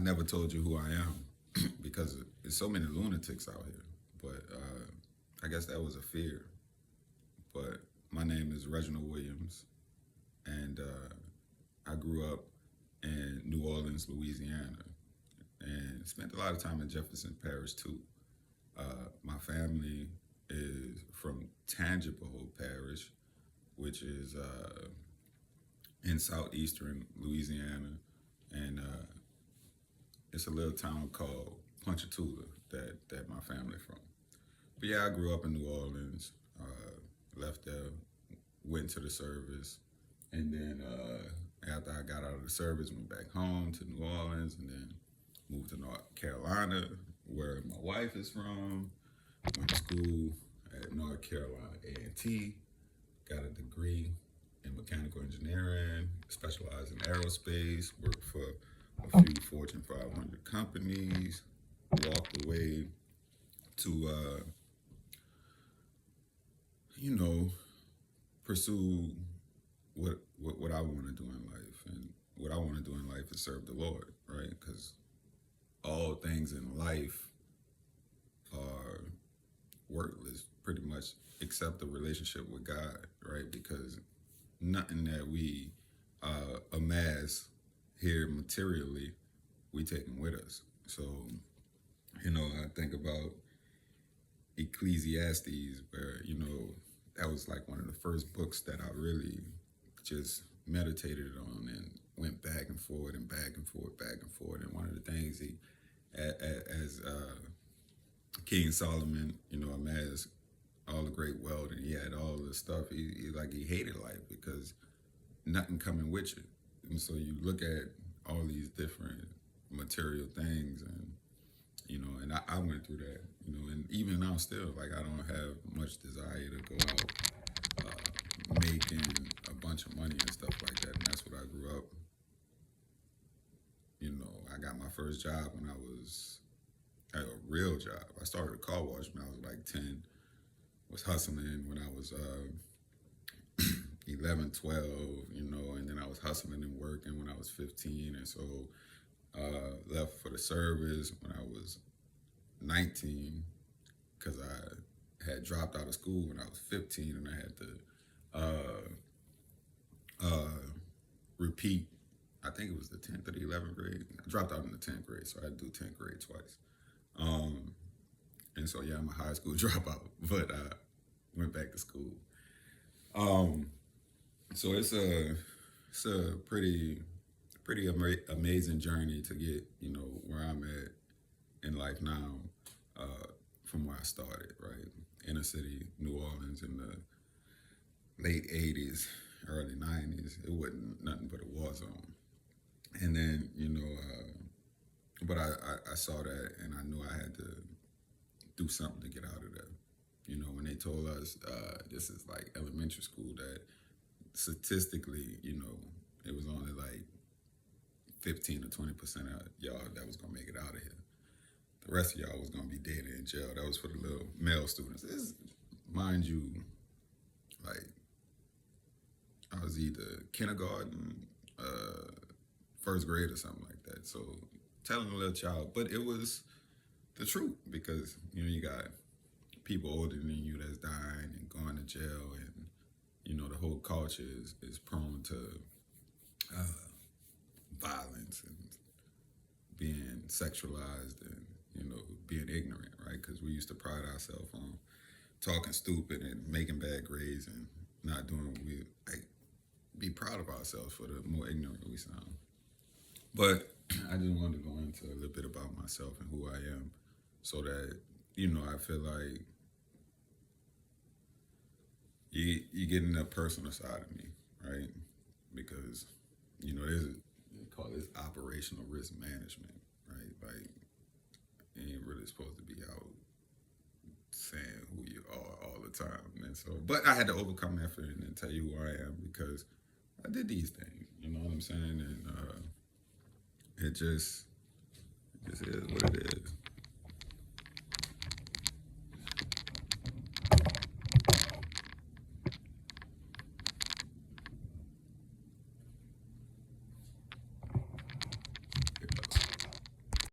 never told you who I am because there's so many lunatics out here. But I guess that was a fear. But my name is Reginald Williams, and I grew up in New Orleans, Louisiana, and spent a lot of time in Jefferson Parish too. My family is from Tangipahoa Parish, which is in southeastern Louisiana, and it's a little town called Ponchatoula that my family from. But yeah, I grew up in New Orleans. Left there, went to the service, and then after I got out of the service, went back home to New Orleans, and then moved to North Carolina, where my wife is from. Went to school at North Carolina A&T, got a degree in mechanical engineering, specialized in aerospace, worked for a few Fortune 500 companies, walked away to you know, pursue what I want to do in life, and what I want to do in life is serve the Lord, right? Because all things in life are worthless, pretty much, except the relationship with God, right? Because nothing that we amass here materially, we taking with us. So, I think about Ecclesiastes, where that was like one of the first books that I really just meditated on and went back and forth and back and forth, back and forth. And one of the things as King Solomon, amassed all the great wealth and he had all this stuff, he hated life because nothing coming with you. And so you look at all these different material things, and and I went through that, and even now still, like, I don't have much desire to go out making a bunch of money and stuff like that. And that's what I grew up. I got my first job when I was a real job. I started a car wash when I was like 10. Was hustling when I was 11, 12, and then I was hustling and working when I was 15. And so left for the service when I was 19 because I had dropped out of school when I was 15, and I had to repeat. I think it was the 10th or the 11th grade. I dropped out in the 10th grade, so I had to do 10th grade twice. And so, yeah, I'm a high school dropout, but I went back to school. So it's a pretty amazing journey to get, where I'm at in life now, from where I started, right? Inner city, New Orleans in the late 80s, early 90s. It wasn't nothing but a war zone. And then, but I saw that, and I knew I had to do something to get out of there. When they told us this is like elementary school, that statistically, it was only like 15 or 20% of y'all that was gonna make it out of here. The rest of y'all was gonna be dead in jail. That was for the little male students. Mind you, like, I was either kindergarten, first grade or something like that. So telling a little child, but it was the truth, because you got people older than you that's dying and going to jail, and the whole culture is prone to violence and being sexualized and being ignorant, right? Because we used to pride ourselves on talking stupid and making bad grades and not doing what we like. Be proud of ourselves for the more ignorant we sound. But I just wanted to go into a little bit about myself and who I am, so that I feel like you getting the personal side of me, right? Because they call this operational risk management, right? Like, you ain't really supposed to be out saying who you are all the time. And so, but I had to overcome that fear and tell you who I am, because I did these things. You know what I'm saying? And it just is what it is.